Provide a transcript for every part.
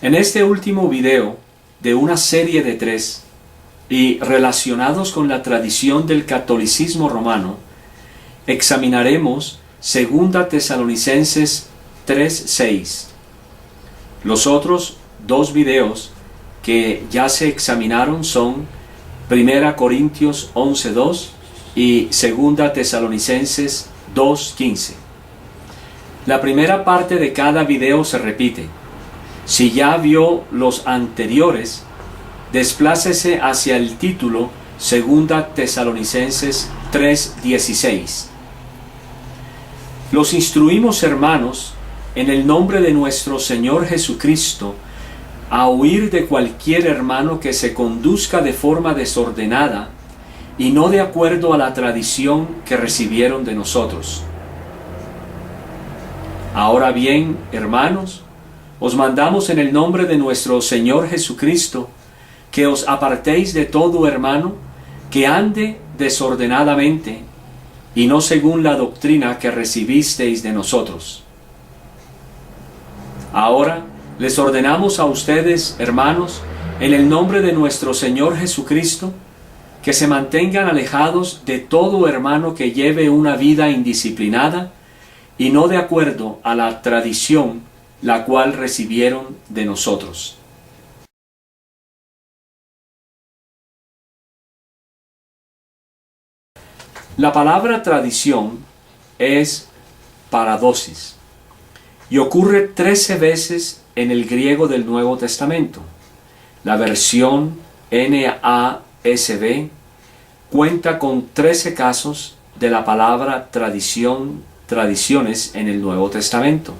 En este último video de una serie de 3 y relacionados con la tradición del catolicismo romano, examinaremos 2 Tesalonicenses 3:6. Los otros 2 videos que ya se examinaron son 1 Corintios 11:2 y 2 Tesalonicenses 2:15. La primera parte de cada video se repite. Si ya vio los anteriores, desplácese hacia el título 2 Tesalonicenses 3:16. Los instruimos, hermanos, en el nombre de nuestro Señor Jesucristo, a huir de cualquier hermano que se conduzca de forma desordenada y no de acuerdo a la tradición que recibieron de nosotros. Ahora bien, hermanos, os mandamos en el nombre de nuestro Señor Jesucristo, que os apartéis de todo hermano que ande desordenadamente, y no según la doctrina que recibisteis de nosotros. Ahora les ordenamos a ustedes, hermanos, en el nombre de nuestro Señor Jesucristo, que se mantengan alejados de todo hermano que lleve una vida indisciplinada y no de acuerdo a la tradición la cual recibieron de nosotros. La palabra tradición es paradosis y ocurre 13 veces en el griego del Nuevo Testamento. La versión NASB cuenta con 13 casos de la palabra tradiciones en el Nuevo Testamento.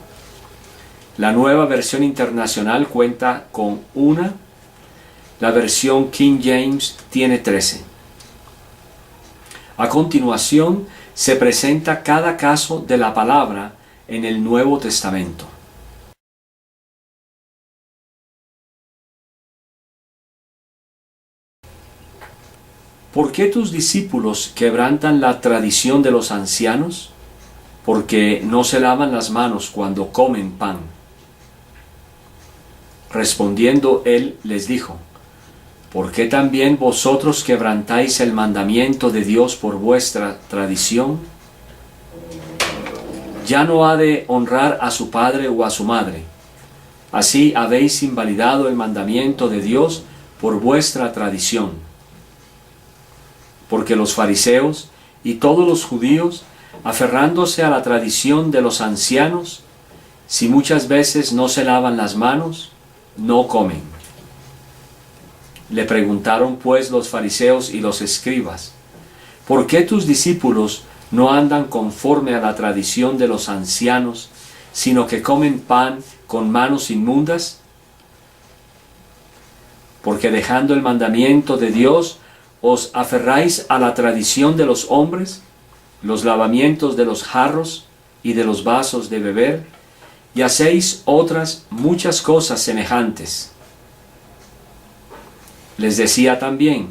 La Nueva Versión Internacional cuenta con 1. La versión King James tiene 13. A continuación se presenta cada caso de la palabra en el Nuevo Testamento. ¿Por qué tus discípulos quebrantan la tradición de los ancianos? Porque no se lavan las manos cuando comen pan. Respondiendo él les dijo: ¿por qué también vosotros quebrantáis el mandamiento de Dios por vuestra tradición? Ya no ha de honrar a su padre o a su madre. Así habéis invalidado el mandamiento de Dios por vuestra tradición. Porque los fariseos y todos los judíos, aferrándose a la tradición de los ancianos, si muchas veces no se lavan las manos, no comen. Le preguntaron pues los fariseos y los escribas: ¿por qué tus discípulos no andan conforme a la tradición de los ancianos, sino que comen pan con manos inmundas? Porque dejando el mandamiento de Dios, os aferráis a la tradición de los hombres, los lavamientos de los jarros y de los vasos de beber, y hacéis otras muchas cosas semejantes. Les decía también: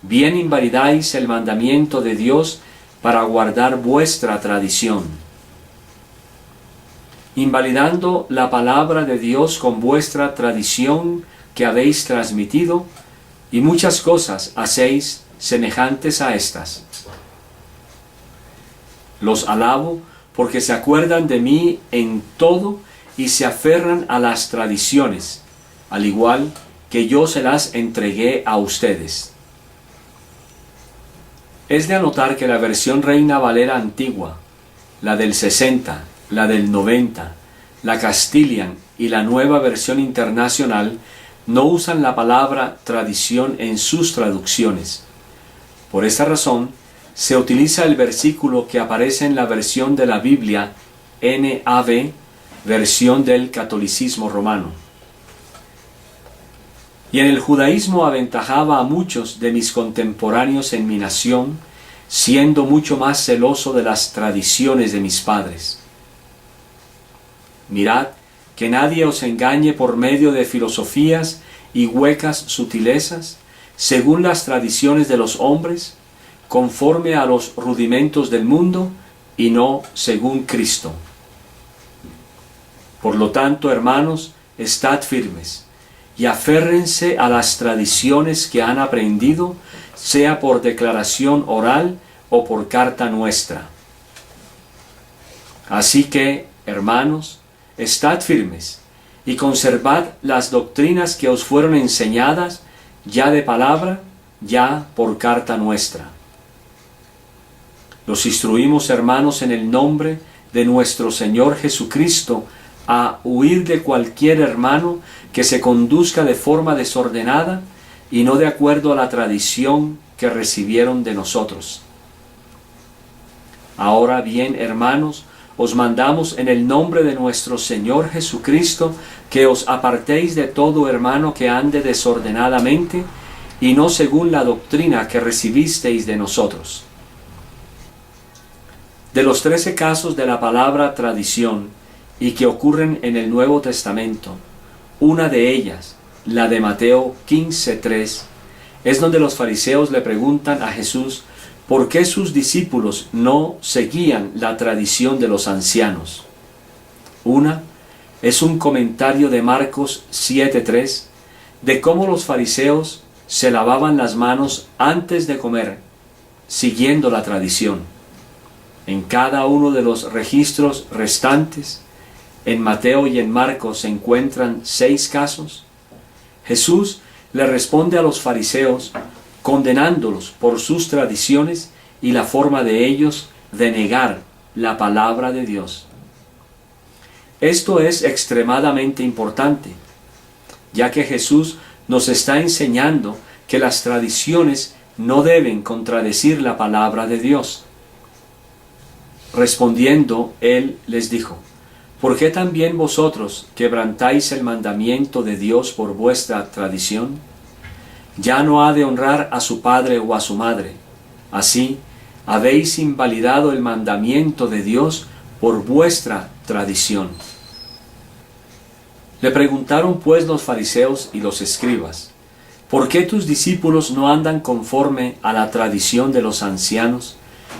bien invalidáis el mandamiento de Dios para guardar vuestra tradición. Invalidando la palabra de Dios con vuestra tradición que habéis transmitido, y muchas cosas hacéis semejantes a estas. Los alabo porque se acuerdan de mí en todo y se aferran a las tradiciones, al igual que yo se las entregué a ustedes. Es de anotar que la versión Reina Valera antigua, la del 60, la del 90, la Castilian y la Nueva Versión Internacional no usan la palabra tradición en sus traducciones. Por esta razón, se utiliza el versículo que aparece en la versión de la Biblia NAV, versión del catolicismo romano. Y en el judaísmo aventajaba a muchos de mis contemporáneos en mi nación, siendo mucho más celoso de las tradiciones de mis padres. Mirad que nadie os engañe por medio de filosofías y huecas sutilezas, según las tradiciones de los hombres, conforme a los rudimentos del mundo y no según Cristo. Por lo tanto, hermanos, estad firmes y aférrense a las tradiciones que han aprendido, sea por declaración oral o por carta nuestra. Así que, hermanos, estad firmes y conservad las doctrinas que os fueron enseñadas, ya de palabra, ya por carta nuestra. Los instruimos, hermanos, en el nombre de nuestro Señor Jesucristo, a huir de cualquier hermano que se conduzca de forma desordenada y no de acuerdo a la tradición que recibieron de nosotros. Ahora bien, hermanos, os mandamos en el nombre de nuestro Señor Jesucristo que os apartéis de todo hermano que ande desordenadamente y no según la doctrina que recibisteis de nosotros. De los 13 casos de la palabra tradición y que ocurren en el Nuevo Testamento, una de ellas, la de Mateo 15:3, es donde los fariseos le preguntan a Jesús por qué sus discípulos no seguían la tradición de los ancianos. Una es un comentario de Marcos 7:3 de cómo los fariseos se lavaban las manos antes de comer, siguiendo la tradición. En cada uno de los registros restantes, en Mateo y en Marcos se encuentran 6 casos. Jesús le responde a los fariseos condenándolos por sus tradiciones y la forma de ellos de negar la palabra de Dios. Esto es extremadamente importante, ya que Jesús nos está enseñando que las tradiciones no deben contradecir la palabra de Dios. Respondiendo, él les dijo: ¿por qué también vosotros quebrantáis el mandamiento de Dios por vuestra tradición? Ya no ha de honrar a su padre o a su madre. Así, habéis invalidado el mandamiento de Dios por vuestra tradición. Le preguntaron pues los fariseos y los escribas: ¿por qué tus discípulos no andan conforme a la tradición de los ancianos,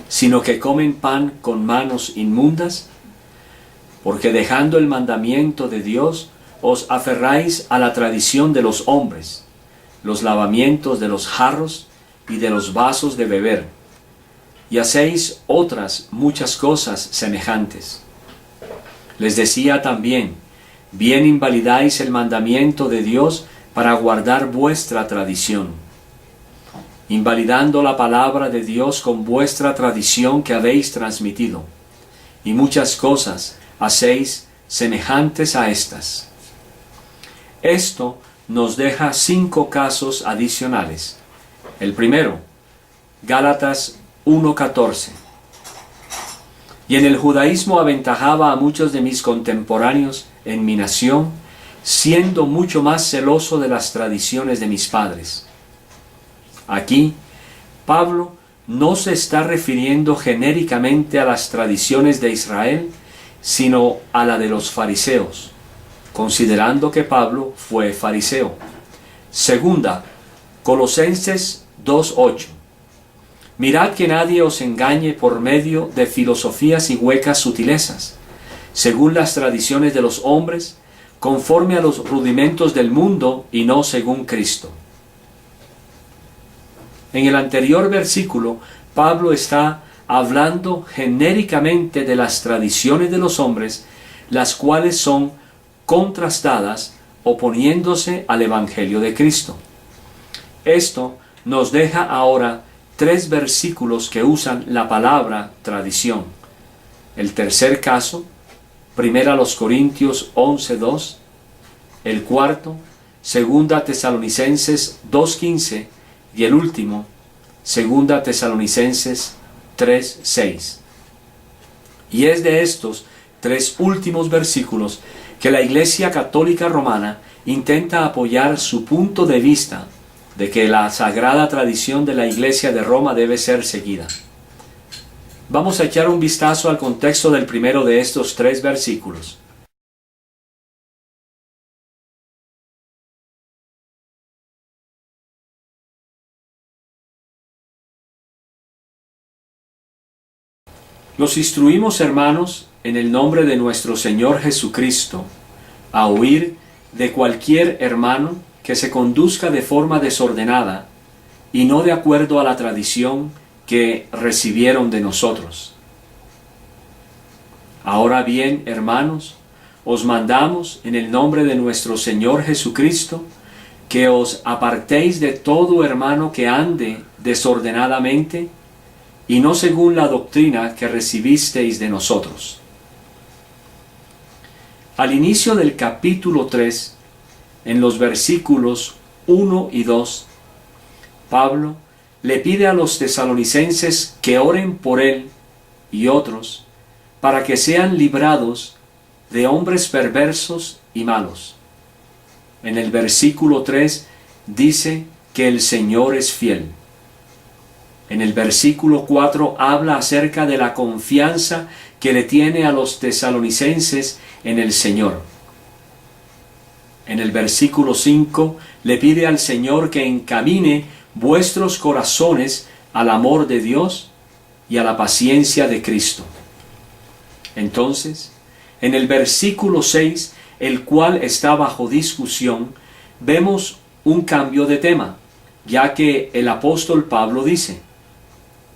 sino que comen pan con manos inmundas? Porque dejando el mandamiento de Dios, os aferráis a la tradición de los hombres, los lavamientos de los jarros y de los vasos de beber, y hacéis otras muchas cosas semejantes. Les decía también: bien invalidáis el mandamiento de Dios para guardar vuestra tradición, invalidando la palabra de Dios con vuestra tradición que habéis transmitido, y muchas cosas hacéis semejantes a estas. Esto nos deja 5 casos adicionales. El primero, Gálatas 1:14. Y en el judaísmo aventajaba a muchos de mis contemporáneos en mi nación, siendo mucho más celoso de las tradiciones de mis padres. Aquí, Pablo no se está refiriendo genéricamente a las tradiciones de Israel, sino a la de los fariseos, considerando que Pablo fue fariseo. Segunda, Colosenses 2:8. Mirad que nadie os engañe por medio de filosofías y huecas sutilezas, según las tradiciones de los hombres, conforme a los rudimentos del mundo y no según Cristo. En el anterior versículo, Pablo está hablando genéricamente de las tradiciones de los hombres, las cuales son contrastadas oponiéndose al Evangelio de Cristo. Esto nos deja ahora 3 versículos que usan la palabra tradición. El tercer caso, 1 Corintios 11:2, el cuarto, 2 Tesalonicenses 2:15 y el último, 2 Tesalonicenses 3:6. Y es de estos 3 últimos versículos que la Iglesia Católica Romana intenta apoyar su punto de vista de que la sagrada tradición de la Iglesia de Roma debe ser seguida. Vamos a echar un vistazo al contexto del primero de estos 3 versículos. Los instruimos, hermanos, en el nombre de nuestro Señor Jesucristo, a huir de cualquier hermano que se conduzca de forma desordenada y no de acuerdo a la tradición que recibieron de nosotros. Ahora bien, hermanos, os mandamos en el nombre de nuestro Señor Jesucristo que os apartéis de todo hermano que ande desordenadamente y no según la doctrina que recibisteis de nosotros. Al inicio del capítulo 3, en los versículos 1 y 2, Pablo le pide a los tesalonicenses que oren por él y otros para que sean librados de hombres perversos y malos. En el versículo 3 dice que el Señor es fiel. En el versículo 4 habla acerca de la confianza que le tiene a los tesalonicenses en el Señor. En el versículo 5 le pide al Señor que encamine vuestros corazones al amor de Dios y a la paciencia de Cristo. Entonces, en el versículo 6, el cual está bajo discusión, vemos un cambio de tema, ya que el apóstol Pablo dice: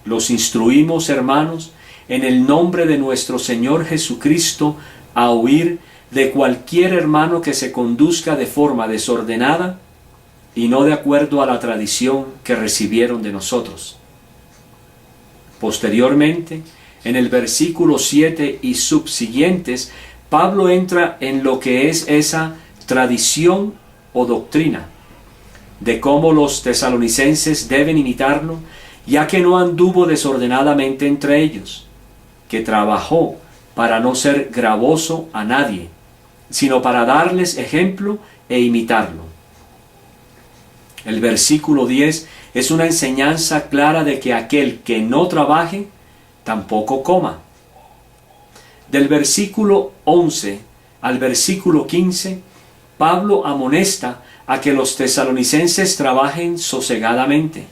los instruimos, hermanos, en el nombre de nuestro Señor Jesucristo, a huir de cualquier hermano que se conduzca de forma desordenada y no de acuerdo a la tradición que recibieron de nosotros. Posteriormente, en el versículo 7 y subsiguientes, Pablo entra en lo que es esa tradición o doctrina, de cómo los tesalonicenses deben imitarlo, ya que no anduvo desordenadamente entre ellos, que trabajó para no ser gravoso a nadie, sino para darles ejemplo e imitarlo. El versículo 10 es una enseñanza clara de que aquel que no trabaje, tampoco coma. Del versículo 11 al versículo 15, Pablo amonesta a que los tesalonicenses trabajen sosegadamente,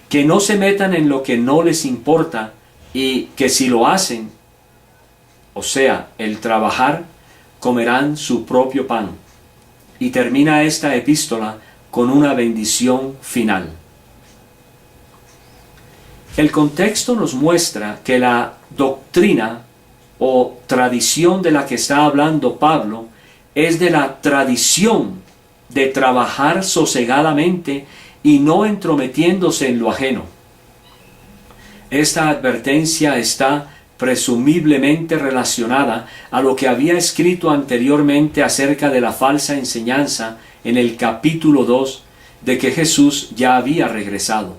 que no se metan en lo que no les importa y que si lo hacen, o sea, el trabajar, comerán su propio pan. Y termina esta epístola con una bendición final. El contexto nos muestra que la doctrina o tradición de la que está hablando Pablo es de la tradición de trabajar sosegadamente y no entrometiéndose en lo ajeno. Esta advertencia está presumiblemente relacionada a lo que había escrito anteriormente acerca de la falsa enseñanza en el capítulo 2 de que Jesús ya había regresado.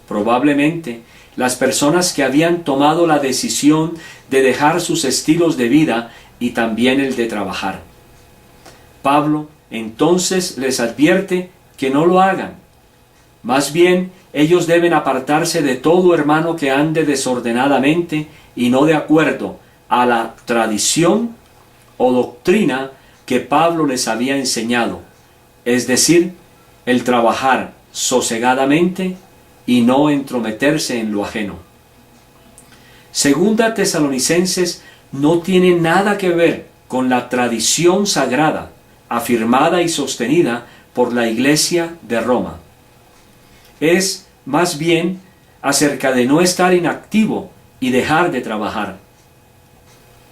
Probablemente las personas que habían tomado la decisión de dejar sus estilos de vida y también el de trabajar. Pablo entonces les advierte que no lo hagan. Más bien, ellos deben apartarse de todo hermano que ande desordenadamente y no de acuerdo a la tradición o doctrina que Pablo les había enseñado, es decir, el trabajar sosegadamente y no entrometerse en lo ajeno. Segunda Tesalonicenses no tiene nada que ver con la tradición sagrada, afirmada y sostenida por la Iglesia de Roma. Es más bien acerca de no estar inactivo y dejar de trabajar.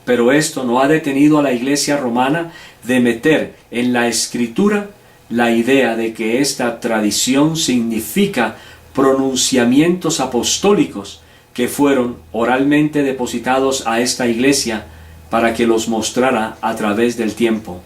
Pero esto no ha detenido a la Iglesia romana de meter en la Escritura la idea de que esta tradición significa pronunciamientos apostólicos que fueron oralmente depositados a esta Iglesia para que los mostrara a través del tiempo.